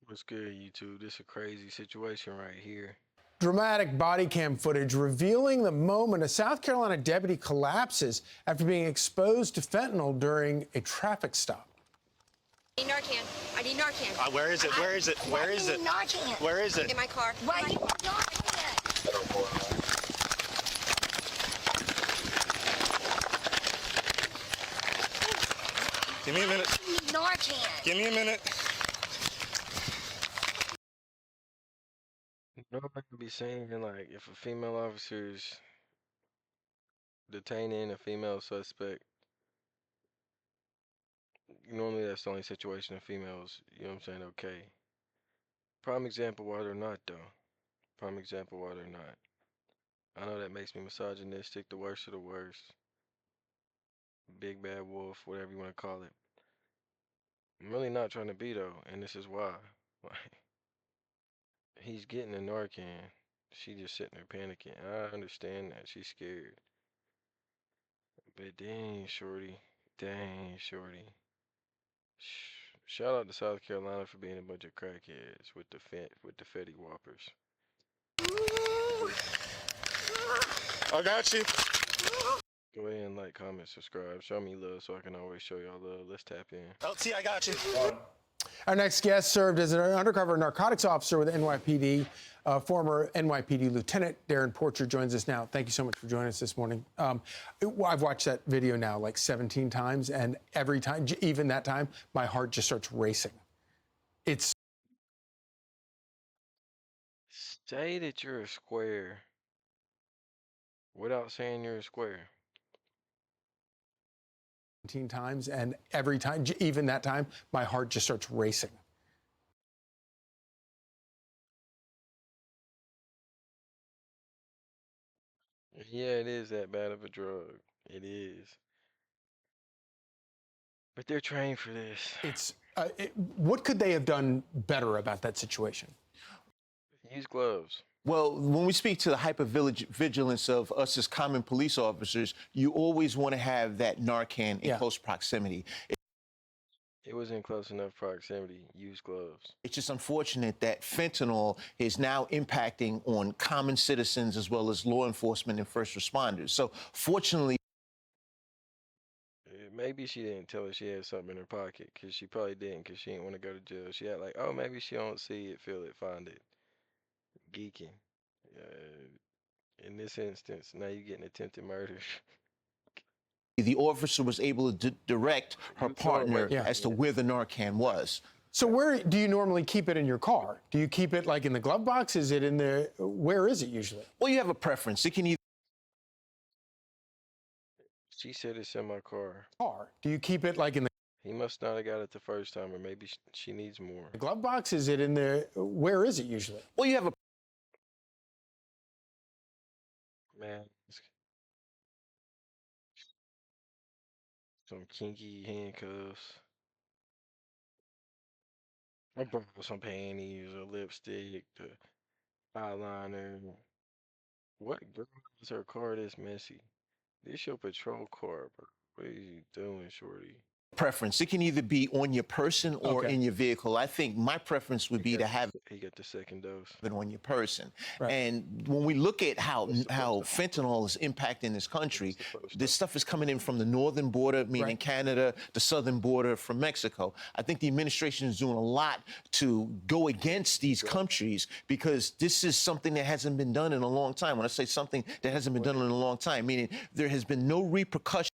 What's good, YouTube? This is a crazy situation right here. Dramatic body cam footage revealing the moment a South Carolina deputy collapses after being exposed to fentanyl during a traffic stop. I need Narcan. I need Narcan. Where is it? Where is it? Where is it? Narcan. Where is it? In my car. Why you want Narcan? Give me a minute. I need Narcan. Give me a minute. You know, I could be saying, like, if a female officer's detaining a female suspect, normally that's the only situation of females, you know what I'm saying, okay. Prime example why they're not, though. Prime example why they're not. I know that makes me misogynistic, the worst of the worst. Big bad wolf, whatever you want to call it. I'm really not trying to be, though, and this is why. Like, he's getting a Narcan. She just sitting there panicking. I understand that she's scared. But dang, shorty. Dang, shorty. Shout out to South Carolina for being a bunch of crackheads with the Fetty Whoppers. I got you. Go ahead and like, comment, subscribe. Show me love so I can always show y'all love. Let's tap in. LT, I got you. Our next guest served as an undercover narcotics officer with NYPD. Former NYPD Lieutenant Darren Porcher joins us now. Thank you so much for joining us this morning. I've watched that video now like 17 times, and every time, even that time, my heart just starts racing. It's Say that you're a square without saying you're a square. 17 times, and every time, even that time, my heart just starts racing. Yeah, it is that bad of a drug. It is. But they're trained for this. What could they have done better about that situation? Use gloves. Well, when we speak to the hypervigilance of us as common police officers, you always want to have that Narcan in close proximity. It was in close enough proximity. Use gloves. It's just unfortunate that fentanyl is now impacting on common citizens as well as law enforcement and first responders. So fortunately, maybe she didn't tell her she had something in her pocket, because she probably didn't, because she didn't want to go to jail. She had like, oh, maybe she don't see it, feel it, find it. Geeking. In this instance, now you're getting attempted murder. the officer was able to direct her partner as to where the Narcan was. So where do you normally keep it in your car? Do you keep it like in the glove box? Is it in the, where is it usually? Well, you have a preference. It can either. She said it's in my car. Do you keep it like in the He must not have got it the first time, or maybe she needs more. glove box? Is it in the, where is it usually? Well, you have a. Man, some kinky handcuffs. I brought some panties, a lipstick, the eyeliner. What girl is her car this messy? This your patrol car, bro. What are you doing, shorty? Preference. It can either be on your person or in your vehicle. I think my preference would be to have He got the second dose. it on your person. Right. And when we look at how fentanyl is impacting this country, this stuff is coming in from the northern border, meaning Canada, the southern border from Mexico. I think the administration is doing a lot to go against these countries because this is something that hasn't been done in a long time. When I say something that hasn't been done in a long time, meaning there has been no repercussion.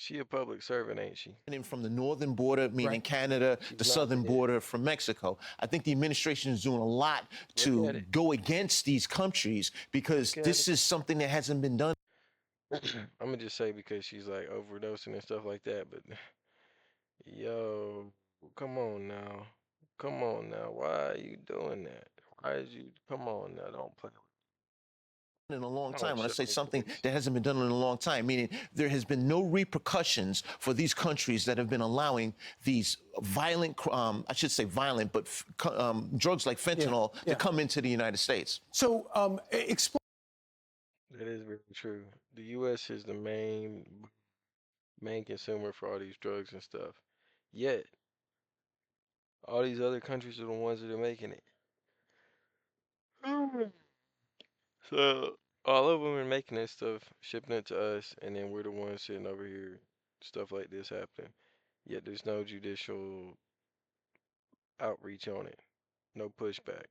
She a public servant, ain't she? From the northern border, meaning Canada, the southern border from Mexico. I think the administration is doing a lot to go against these countries because this is something that hasn't been done. I'm gonna just say because she's like overdosing and stuff like that, but yo, come on now. Come on now. Why are you doing that? Why is you come on now, don't play with In a long time. When I say something that hasn't been done in a long time, meaning there has been no repercussions for these countries that have been allowing these violent, I should say violent, but drugs like fentanyl to come into the United States. So explain. That is very true. The U.S. is the main main consumer for all these drugs and stuff. Yet, all these other countries are the ones that are making it. So all of them are making this stuff, shipping it to us, and then we're the ones sitting over here, stuff like this happening. Yet there's no judicial outreach on it, no pushback,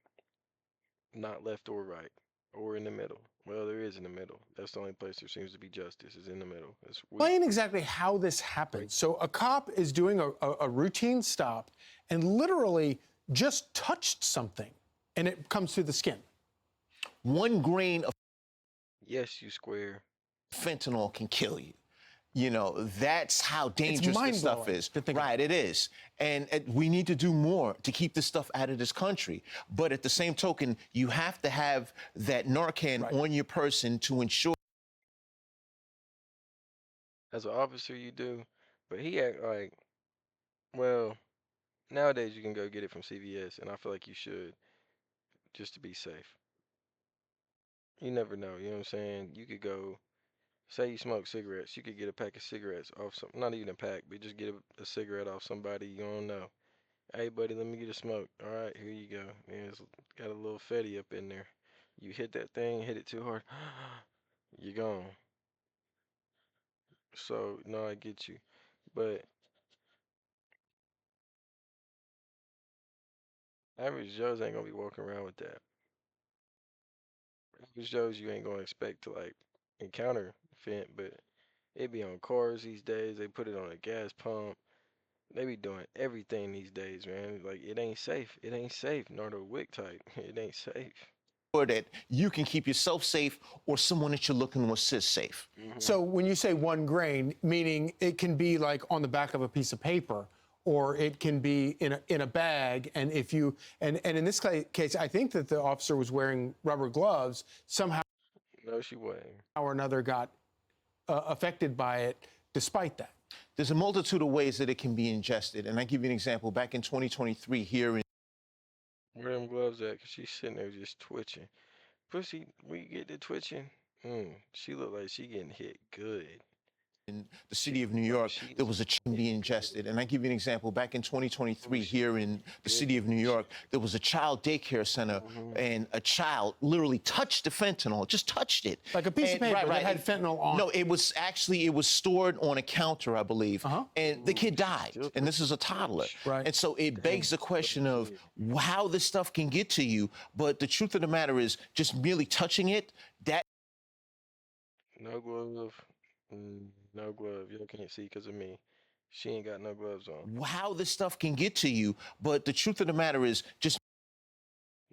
not left or right, or in the middle. Well, there is in the middle. That's the only place there seems to be justice is in the middle. It's weak. Explain exactly how this happens. So a cop is doing a routine stop and literally just touched something, and it comes through the skin. 1 grain of Yes, you square. fentanyl can kill you. You know, that's how dangerous this stuff mind-blowing is. to think Right, it is. And we need to do more to keep this stuff out of this country. But at the same token, you have to have that Narcan on your person to ensure. As an officer, you do, but he act like, well, nowadays you can go get it from CVS, and I feel like you should, just to be safe. You never know, you know what I'm saying? You could go, say you smoke cigarettes, you could get a pack of cigarettes off some, not even a pack, but just get a cigarette off somebody you don't know. Hey, buddy, let me get a smoke. All right, here you go. Yeah, it's got a little Fetty up in there. You hit that thing, hit it too hard, you're gone. So, no, I get you. But average Joe's ain't gonna be walking around with that. Average Joe's you ain't gonna expect to like encounter Fent, but it be on cars these days. They put it on a gas pump. They be doing everything these days, man. Like it ain't safe. It ain't safe. Nor the wick type. It ain't safe. that you can keep yourself safe or someone that you're looking to assist safe. So when you say 1 grain, meaning it can be like on the back of a piece of paper, or it can be in a bag. And if you and in this case, I think that the officer was wearing rubber gloves. Somehow No, she wasn't. or another got affected by it, despite that. There's a multitude of ways that it can be ingested. And I give you an example. Back in 2023 here in Where them gloves at? Cause she's sitting there just twitching. Pussy, we get to twitching. She look like she getting hit good. the city of New York, there was a child being ingested. And I give you an example. Back in 2023 here in the city of New York, there was a child daycare center, and a child literally touched the fentanyl, just touched it. Like a piece of paper that had fentanyl on it. No, it was stored on a counter, I believe. And the kid died. And this is a toddler. Right. And so it begs the question of how this stuff can get to you. But the truth of the matter is, just merely touching it, that. No glove. No glove. Y'all can't see because of me. She ain't got no gloves on. How this stuff can get to you. But the truth of the matter is, just.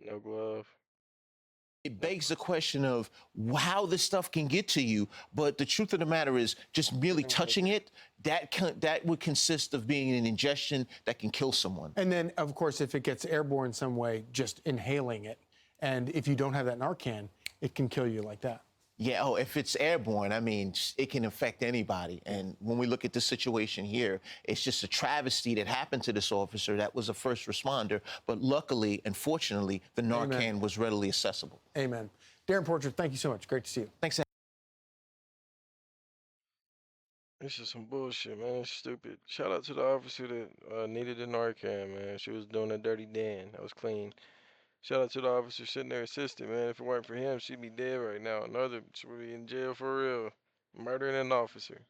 No glove. It begs the question of how this stuff can get to you. But the truth of the matter is, just merely touching it, that would consist of being an ingestion that can kill someone. And then, of course, if it gets airborne some way, just inhaling it. And if you don't have that Narcan, it can kill you like that. Yeah, oh, if it's airborne, I mean, it can affect anybody. And when we look at the situation here, it's just a travesty that happened to this officer that was a first responder. But luckily and fortunately, the Narcan was readily accessible. Amen. Darren Porcher, thank you so much. Great to see you. Thanks. This is some bullshit, man. It's stupid. Shout out to the officer that needed the Narcan, man. She was doing a dirty Dan. That was clean. Shout out to the officer sitting there assisting, man. If it weren't for him, she'd be dead right now. Another, she would be in jail for real. Murdering an officer.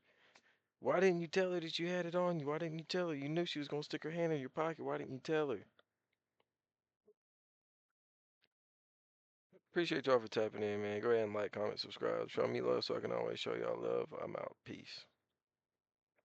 Why didn't you tell her that you had it on you? Why didn't you tell her? You knew she was going to stick her hand in your pocket. Why didn't you tell her? Appreciate y'all for tapping in, man. Go ahead and like, comment, subscribe. Show me love so I can always show y'all love. I'm out. Peace.